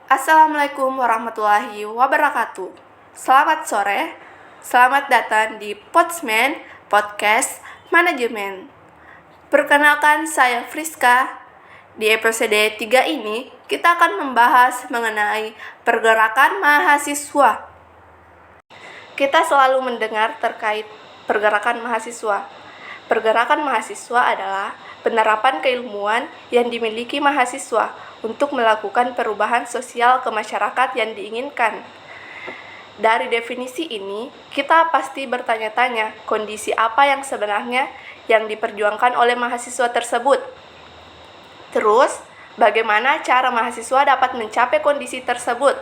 Assalamualaikum warahmatullahi wabarakatuh. Selamat sore, selamat datang di Podsman Podcast Manajemen. Perkenalkan, saya Friska. Di episode 3 ini, kita akan membahas mengenai pergerakan mahasiswa. Kita selalu mendengar terkait pergerakan mahasiswa. Pergerakan mahasiswa adalah penerapan keilmuan yang dimiliki mahasiswa untuk melakukan perubahan sosial ke masyarakat yang diinginkan. Dari definisi ini, kita pasti bertanya-tanya kondisi apa yang sebenarnya yang diperjuangkan oleh mahasiswa tersebut. Terus, bagaimana cara mahasiswa dapat mencapai kondisi tersebut?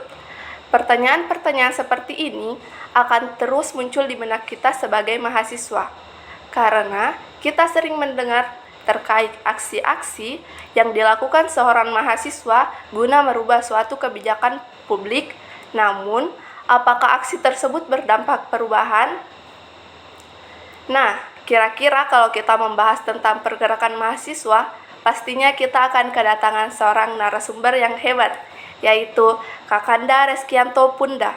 Pertanyaan-pertanyaan seperti ini akan terus muncul di benak kita sebagai mahasiswa, karena kita sering mendengar terkait aksi-aksi yang dilakukan seorang mahasiswa guna merubah suatu kebijakan publik. Namun, apakah aksi tersebut berdampak perubahan? Nah, kira-kira kalau kita membahas tentang pergerakan mahasiswa, pastinya kita akan kedatangan seorang narasumber yang hebat, yaitu Kakanda Reskianto Punda,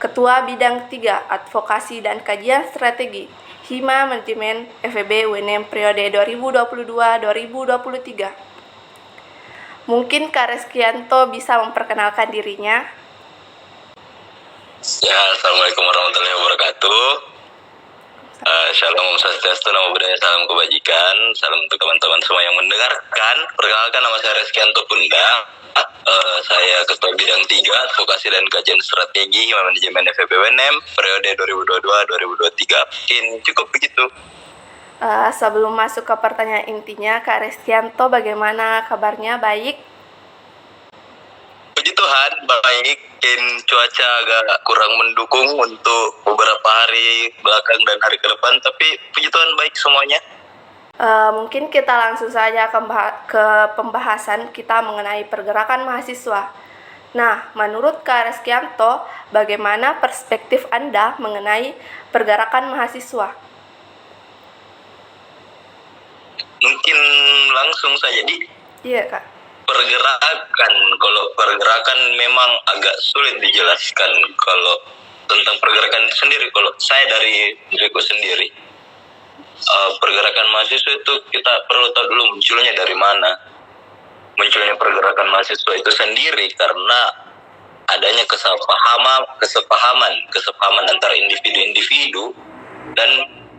Ketua Bidang 3 Advokasi dan Kajian Strategi Hima Manajemen FEB UNM periode 2022-2023. Mungkin Kak Reskianto bisa memperkenalkan dirinya. Ya, Assalamualaikum warahmatullahi wabarakatuh. Shalom Swastiastu, Namo Buddhaya, salam kebajikan. Salam untuk teman-teman semua yang mendengarkan. Perkenalkan, nama saya Reskianto Punda. Saya Ketua Bidang 3 Advokasi dan Kajian Strategi Manajemen FEB UNM periode 2022-2023. Mungkin cukup begitu. Sebelum masuk ke pertanyaan intinya, Kak Reskianto bagaimana kabarnya? Baik? Puji Tuhan, baik. Mungkin cuaca agak kurang mendukung untuk beberapa hari belakang dan hari ke depan, tapi puji Tuhan baik semuanya. Mungkin kita langsung saja ke pembahasan kita mengenai pergerakan mahasiswa. Nah, menurut Kak Reskianto, bagaimana perspektif Anda mengenai pergerakan mahasiswa? Mungkin langsung saja Iya, Kak. Pergerakan, kalau pergerakan memang agak sulit dijelaskan. Kalau tentang pergerakan itu sendiri, kalau saya dari diriku sendiri, pergerakan mahasiswa itu kita perlu tahu dulu munculnya dari mana. Munculnya pergerakan mahasiswa itu sendiri karena adanya kesepahaman antara individu-individu, dan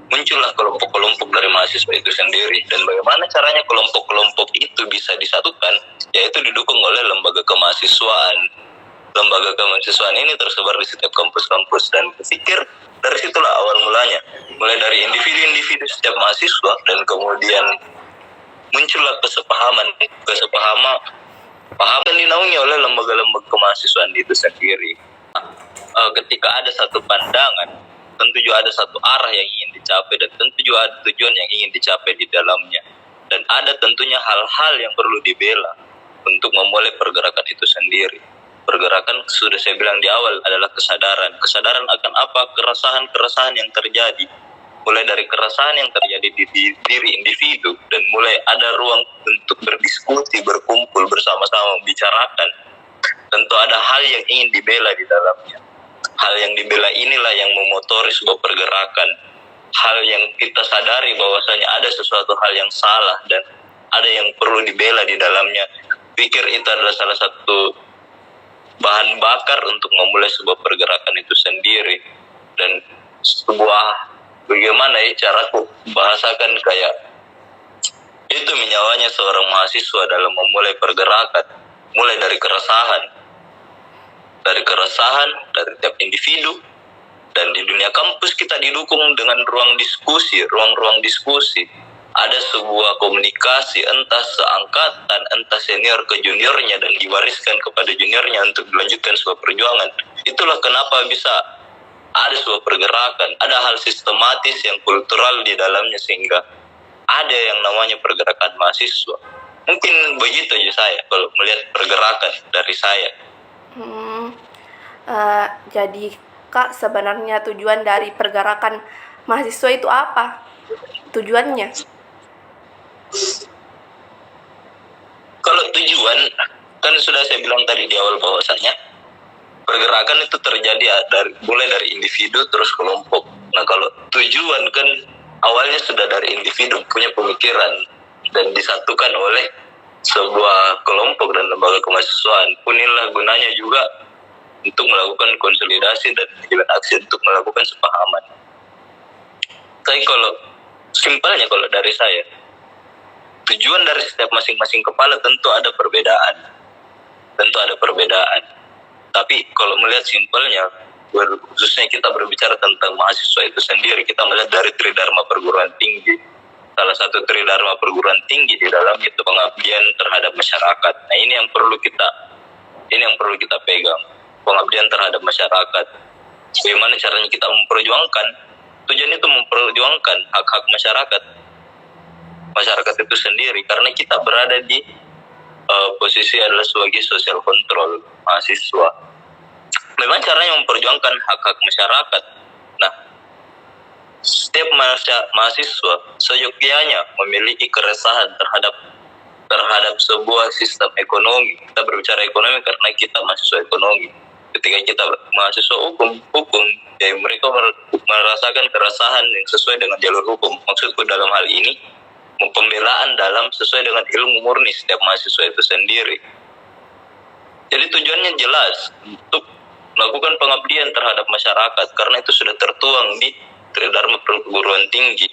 muncullah kelompok-kelompok dari mahasiswa itu sendiri. Dan bagaimana caranya kelompok-kelompok itu bisa disatukan, yaitu didukung oleh lembaga kemahasiswaan. Lembaga kemahasiswaan ini tersebar di setiap kampus-kampus, dan pikir dari situlah awal mulanya, mulai dari individu-individu setiap mahasiswa, dan kemudian muncullah kesepahaman dinaungi oleh lembaga-lembaga kemahasiswaan itu sendiri. Ketika ada satu pandangan, tentu juga ada satu arah yang ingin dicapai, dan tentu juga ada tujuan yang ingin dicapai di dalamnya. Dan ada tentunya hal-hal yang perlu dibela untuk memulai pergerakan itu sendiri. Pergerakan, sudah saya bilang di awal, adalah kesadaran. Kesadaran akan apa? Keresahan-keresahan yang terjadi. Mulai dari keresahan yang terjadi di diri individu, dan mulai ada ruang untuk berdiskusi, berkumpul bersama-sama, membicarakan. Tentu ada hal yang ingin dibela di dalamnya. Hal yang dibela inilah yang memotori sebuah pergerakan. Hal yang kita sadari bahwasanya ada sesuatu hal yang salah dan ada yang perlu dibela di dalamnya. Pikir itu adalah salah satu bahan bakar untuk memulai sebuah pergerakan itu sendiri. Dan sebuah, bagaimana caraku bahasakan, kayak itu menyawanya seorang mahasiswa dalam memulai pergerakan. Mulai dari keresahan dari tiap individu, dan di dunia kampus kita didukung dengan ruang diskusi. Ada sebuah komunikasi, entah seangkatan, entah senior ke juniornya, dan diwariskan kepada juniornya untuk dilanjutkan sebuah perjuangan. Itulah kenapa bisa ada sebuah pergerakan. Ada hal sistematis yang kultural di dalamnya, sehingga ada yang namanya pergerakan mahasiswa. Mungkin begitu aja saya kalau melihat pergerakan dari saya. Jadi Kak, sebenarnya tujuan dari pergerakan mahasiswa itu apa? Tujuannya? Kalau tujuan, kan sudah saya bilang tadi di awal bahwasanya pergerakan itu terjadi mulai dari individu terus kelompok. Nah kalau tujuan kan awalnya sudah dari individu punya pemikiran dan disatukan oleh sebuah kelompok dan lembaga kemahasiswaan. Inilah gunanya juga untuk melakukan konsolidasi dan jalan aksi untuk melakukan sepahaman. Tapi kalau simpelnya kalau dari saya, tujuan dari setiap masing-masing kepala tentu ada perbedaan. Tapi kalau melihat simpelnya, khususnya kita berbicara tentang mahasiswa itu sendiri, kita melihat dari Tridharma perguruan tinggi. Salah satu Tridharma perguruan tinggi di dalam itu pengabdian terhadap masyarakat. Nah ini yang perlu kita pegang, pengabdian terhadap masyarakat. Bagaimana caranya kita memperjuangkan? Tujuan itu memperjuangkan hak-hak masyarakat itu sendiri, karena kita berada di posisi adalah sebagai social control mahasiswa. Memang caranya memperjuangkan hak-hak masyarakat. Nah, setiap mahasiswa seyogyanya memiliki keresahan terhadap sebuah sistem ekonomi. Kita berbicara ekonomi karena kita mahasiswa ekonomi. Ketika kita mahasiswa hukum, ya mereka merasakan keresahan yang sesuai dengan jalur hukum. Maksudku dalam hal ini, pembelaan dalam sesuai dengan ilmu murni setiap mahasiswa itu sendiri. Jadi tujuannya jelas untuk melakukan pengabdian terhadap masyarakat, karena itu sudah tertuang di Tridharma perguruan tinggi.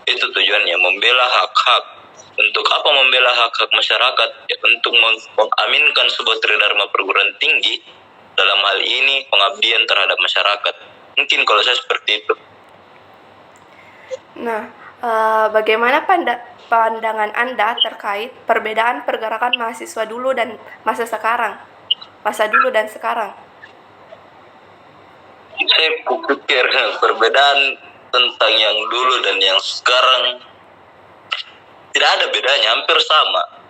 Itu tujuannya, membela hak-hak. Untuk apa membela hak-hak masyarakat? Ya, untuk mengaminkan sebuah Tridharma perguruan tinggi, dalam hal ini pengabdian terhadap masyarakat. Mungkin kalau saya seperti itu. Nah, bagaimana pandangan Anda terkait perbedaan pergerakan mahasiswa dulu dan masa dulu dan sekarang? Saya pikir perbedaan tentang yang dulu dan yang sekarang tidak ada bedanya, hampir sama.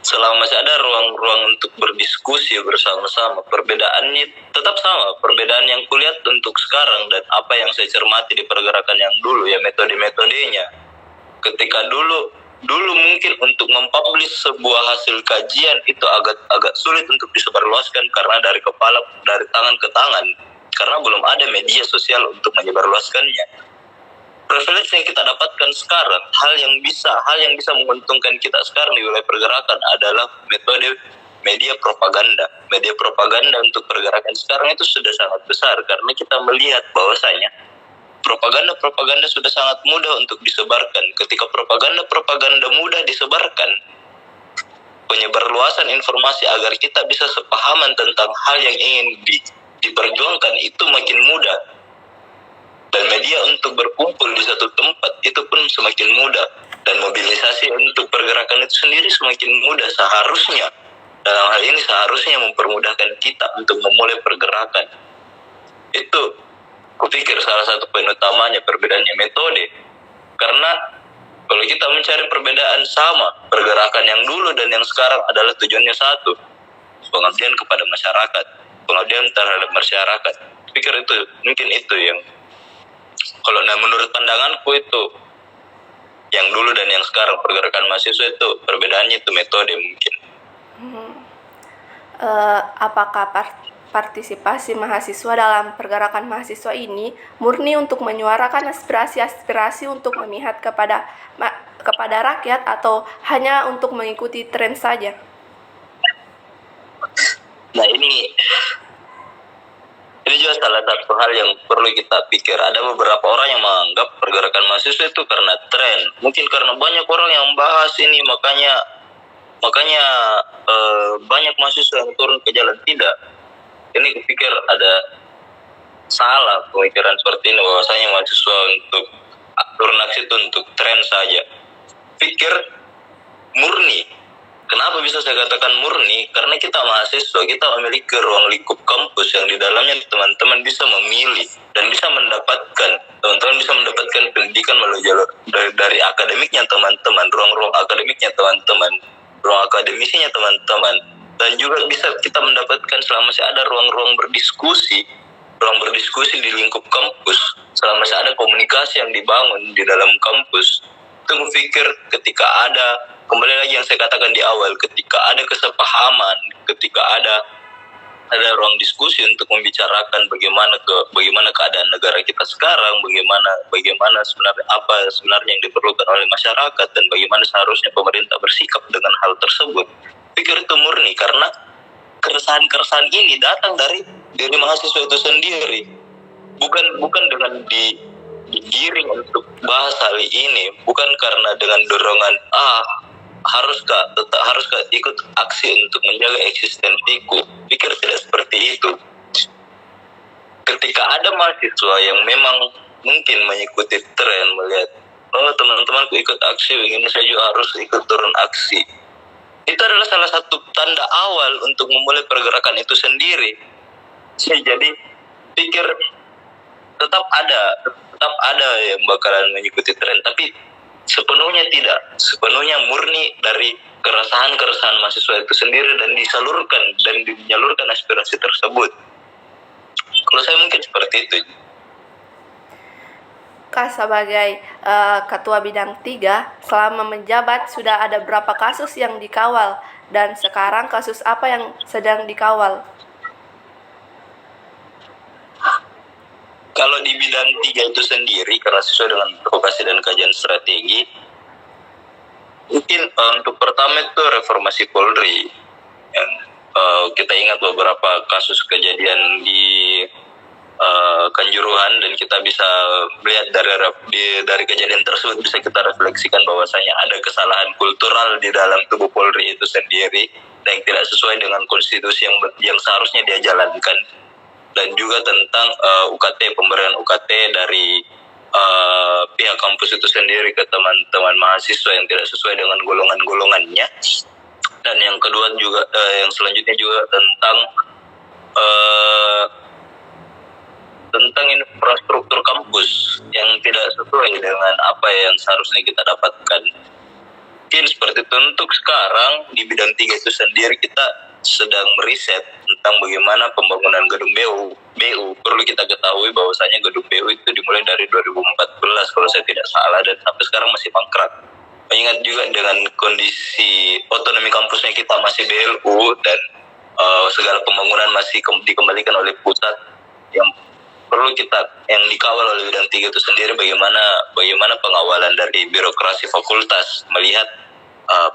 Selama masih ada ruang-ruang untuk berdiskusi bersama-sama, perbedaannya tetap sama. Perbedaan yang kulihat untuk sekarang dan apa yang saya cermati di pergerakan yang dulu, ya metode-metodenya. Ketika dulu mungkin untuk mempublish sebuah hasil kajian itu agak sulit untuk disebarluaskan karena dari tangan ke tangan, karena belum ada media sosial untuk menyebarluaskannya. Privilege yang kita dapatkan sekarang, hal yang bisa menguntungkan kita sekarang di wilayah pergerakan adalah metode media propaganda. Media propaganda untuk pergerakan sekarang itu sudah sangat besar, karena kita melihat bahwasanya propaganda sudah sangat mudah untuk disebarkan. Ketika propaganda mudah disebarkan, penyebarluasan informasi agar kita bisa sepahaman tentang hal yang ingin diperjuangkan itu makin mudah. Dan media untuk berkumpul di satu tempat itu pun semakin mudah. Dan mobilisasi untuk pergerakan itu sendiri semakin mudah. Dalam hal ini seharusnya mempermudahkan kita untuk memulai pergerakan. Itu kupikir salah satu poin utamanya, perbedaannya metode. Karena kalau kita mencari perbedaan sama, pergerakan yang dulu dan yang sekarang adalah tujuannya satu, pengabdian kepada masyarakat, pengabdian terhadap masyarakat. Pikir itu, mungkin itu yang kalau menurut pandanganku itu yang dulu dan yang sekarang pergerakan mahasiswa itu perbedaannya itu metode mungkin. Apakah partisipasi mahasiswa dalam pergerakan mahasiswa ini murni untuk menyuarakan aspirasi untuk memihak kepada rakyat atau hanya untuk mengikuti tren saja? Nah ini juga salah satu hal yang perlu kita pikir. Ada beberapa orang yang menganggap pergerakan mahasiswa itu karena tren. Mungkin karena banyak orang yang bahas ini, makanya banyak mahasiswa yang turun ke jalan. Tidak. Ini kupikir ada salah pemikiran seperti ini, bahwasanya mahasiswa untuk turun aksi itu untuk tren saja. Pikir murni. Kenapa bisa saya katakan murni? Karena kita mahasiswa, kita memiliki ruang lingkup kampus yang di dalamnya teman-teman bisa memilih dan bisa mendapatkan pendidikan melalui jalur dari akademiknya teman-teman, ruang-ruang akademiknya teman-teman, ruang akademisinya teman-teman, dan juga bisa kita mendapatkan selama masih ada ruang berdiskusi di lingkup kampus, selama masih ada komunikasi yang dibangun di dalam kampus. Itu pikir ketika ada kembali lagi yang saya katakan di awal, ketika ada kesepahaman, ketika ada ruang diskusi untuk membicarakan bagaimana keadaan negara kita sekarang, bagaimana sebenarnya yang diperlukan oleh masyarakat, dan bagaimana seharusnya pemerintah bersikap dengan hal tersebut. Pikir itu murni karena keresahan ini datang dari mahasiswa itu sendiri, bukan dengan digiring untuk bahas hal ini, bukan karena dengan dorongan haruskah ikut aksi untuk menjaga eksistensiku. Pikir tidak seperti itu. Ketika ada mahasiswa yang memang mungkin mengikuti tren, melihat teman-temanku ikut aksi, ini saya juga harus ikut turun aksi, itu adalah salah satu tanda awal untuk memulai pergerakan itu sendiri. Jadi pikir tetap ada yang bakalan mengikuti tren, tapi sepenuhnya sepenuhnya murni dari keresahan mahasiswa itu sendiri, dan dinyalurkan aspirasi tersebut. Kalau saya mungkin seperti itu. Kak, sebagai Ketua Bidang 3, selama menjabat sudah ada berapa kasus yang dikawal, dan sekarang kasus apa yang sedang dikawal? Kalau di bidang 3 itu sendiri, karena sesuai dengan advokasi dan kajian strategi, mungkin untuk pertama itu reformasi Polri. Yang kita ingat beberapa kasus kejadian di Kanjuruhan, dan kita bisa melihat dari kejadian tersebut bisa kita refleksikan bahwasanya ada kesalahan kultural di dalam tubuh Polri itu sendiri, dan yang tidak sesuai dengan konstitusi yang seharusnya dia jalankan. Dan juga tentang pemberian UKT dari pihak kampus itu sendiri ke teman-teman mahasiswa yang tidak sesuai dengan golongannya. Dan yang kedua juga yang selanjutnya juga tentang infrastruktur kampus yang tidak sesuai dengan apa yang seharusnya kita dapatkan. Mungkin seperti itu. Untuk sekarang di bidang 3 itu sendiri kita sedang meriset tentang bagaimana pembangunan gedung BU. Perlu kita ketahui bahwasanya gedung BU itu dimulai dari 2014 kalau saya tidak salah, dan sampai sekarang masih mangkrak. Mengingat juga dengan kondisi otonomi kampusnya kita masih BLU, dan segala pembangunan masih dikembalikan oleh pusat, yang dikawal oleh bidang 3 itu sendiri bagaimana pengawalan dari birokrasi fakultas melihat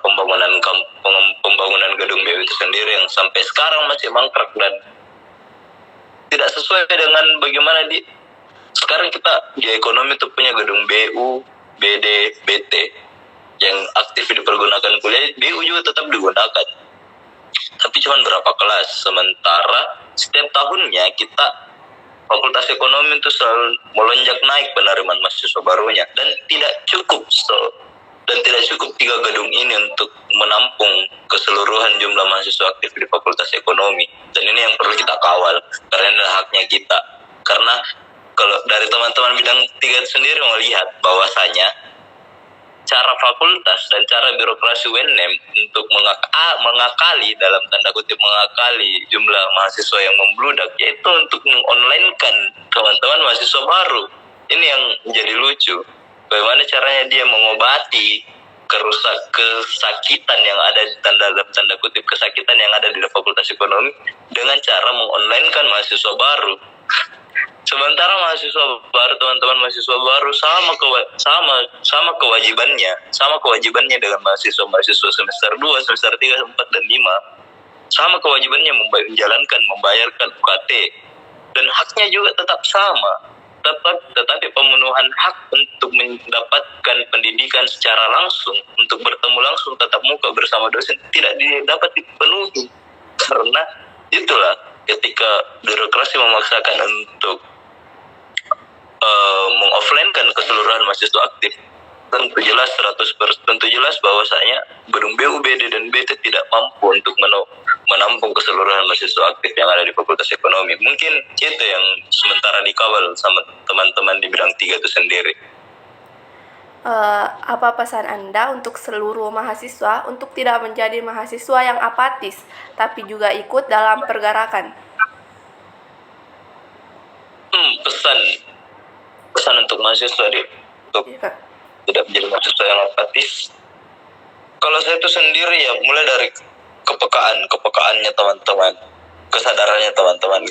pembangunan gedung BU itu sendiri yang sampai sekarang masih mangkrak dan tidak sesuai dengan bagaimana sekarang kita di ekonomi itu punya gedung BU, BD, BT yang aktif dipergunakan kuliah. BU juga tetap digunakan, tapi cuma berapa kelas, sementara setiap tahunnya kita Fakultas Ekonomi itu selalu melonjak naik penerimaan mahasiswa barunya, dan tidak cukup 3 gedung ini untuk menampung keseluruhan jumlah mahasiswa aktif di Fakultas Ekonomi. Dan ini yang perlu kita kawal, karena ini haknya kita. Karena kalau dari teman-teman bidang 3 sendiri melihat bahwasanya cara fakultas dan cara birokrasi UNM untuk mengakali, dalam tanda kutip mengakali jumlah mahasiswa yang membludak, yaitu untuk mengonlinekan teman-teman mahasiswa baru. Ini yang menjadi lucu. Bagaimana caranya dia mengobati kesakitan yang ada dalam tanda kutip kesakitan yang ada di Fakultas Ekonomi dengan cara mengonlinekan mahasiswa baru. Sementara teman-teman mahasiswa baru sama kewajibannya dengan mahasiswa semester 2, semester 3, 4 dan 5. Sama kewajibannya membayarkan UKT, dan haknya juga tetap sama. Tetapi pemenuhan hak untuk mendapatkan pendidikan secara langsung, untuk bertemu langsung tatap muka bersama dosen, tidak dapat dipenuhi. Karena itulah ketika birokrasi memaksakan untuk mengoffline-kan keseluruhan mahasiswa aktif, tentu jelas bahwasanya gedung BU, BD dan BT tidak mampu untuk menampung keseluruhan mahasiswa aktif yang ada di Fakultas Ekonomi. Mungkin itu yang sementara dikawal sama teman-teman di bidang 3 itu sendiri. Apa pesan Anda untuk seluruh mahasiswa untuk tidak menjadi mahasiswa yang apatis, tapi juga ikut dalam pergerakan? Pesan untuk mahasiswa untuk tidak menjadi mahasiswa yang apatis. Kalau saya itu sendiri ya mulai dari kepekaannya teman-teman, kesadarannya teman-teman,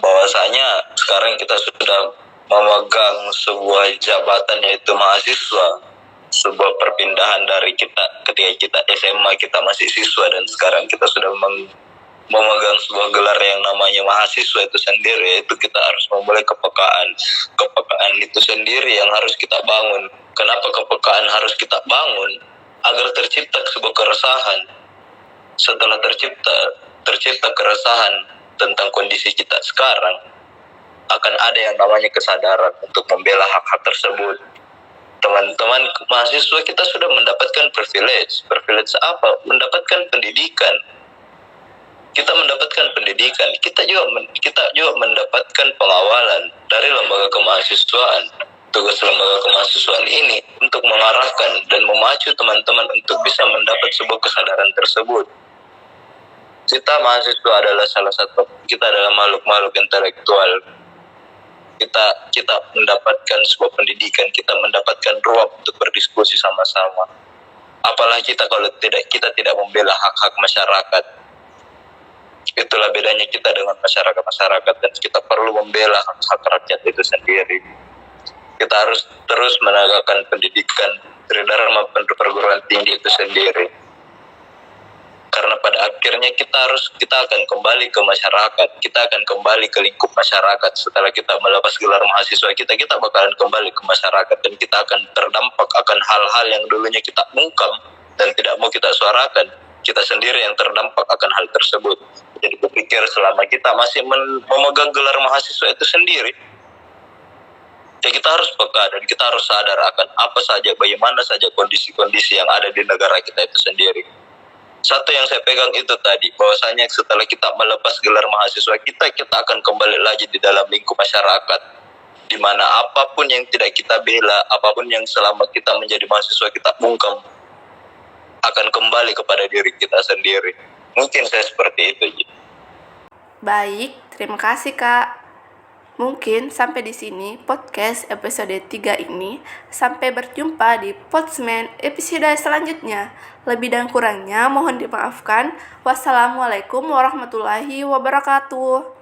bahwasanya sekarang kita sudah memegang sebuah jabatan yaitu mahasiswa, sebuah perpindahan dari kita ketika kita SMA kita masih siswa dan sekarang kita sudah memegang sebuah gelar yang namanya mahasiswa itu sendiri, yaitu kita harus memulai kepekaan itu sendiri yang harus kita bangun. Kenapa kepekaan harus kita bangun? Agar tercipta sebuah keresahan. Setelah tercipta keresahan tentang kondisi kita sekarang, akan ada yang namanya kesadaran untuk membela hak-hak tersebut. Teman-teman mahasiswa kita sudah mendapatkan privilege apa? Mendapatkan pendidikan. Kita mendapatkan pendidikan, kita juga mendapatkan pengawalan dari lembaga kemahasiswaan. Tugas lembaga kemahasiswaan ini untuk mengarahkan dan memacu teman-teman untuk bisa mendapat sebuah kesadaran tersebut. Kita mahasiswa adalah kita adalah makhluk-makhluk intelektual. Kita mendapatkan sebuah pendidikan, kita mendapatkan ruang untuk berdiskusi sama-sama. Apalagi kita tidak membela hak-hak masyarakat. Itulah bedanya kita dengan masyarakat dan kita perlu membela hak rakyat itu sendiri. Kita harus terus menegakkan pendidikan dari Dharma perguruan tinggi itu sendiri. Karena pada akhirnya kita akan kembali ke masyarakat, kita akan kembali ke lingkup masyarakat. Setelah kita melepas gelar mahasiswa kita bakalan kembali ke masyarakat dan kita akan terdampak akan hal-hal yang dulunya kita bungkam dan tidak mau kita suarakan. Kita sendiri yang terdampak akan hal tersebut. Jadi berpikir selama kita masih memegang gelar mahasiswa itu sendiri, ya kita harus peka dan kita harus sadar akan bagaimana saja kondisi-kondisi yang ada di negara kita itu sendiri. Satu yang saya pegang itu tadi, bahwasanya setelah kita melepas gelar mahasiswa kita akan kembali lagi di dalam lingkup masyarakat, di mana apapun yang tidak kita bela, apapun yang selama kita menjadi mahasiswa kita bungkam, akan kembali kepada diri kita sendiri. Mungkin saya seperti itu. Baik, terima kasih Kak. Mungkin sampai di sini podcast episode 3 ini. Sampai berjumpa di Podsman episode selanjutnya. Lebih dan kurangnya mohon dimaafkan. Wassalamualaikum warahmatullahi wabarakatuh.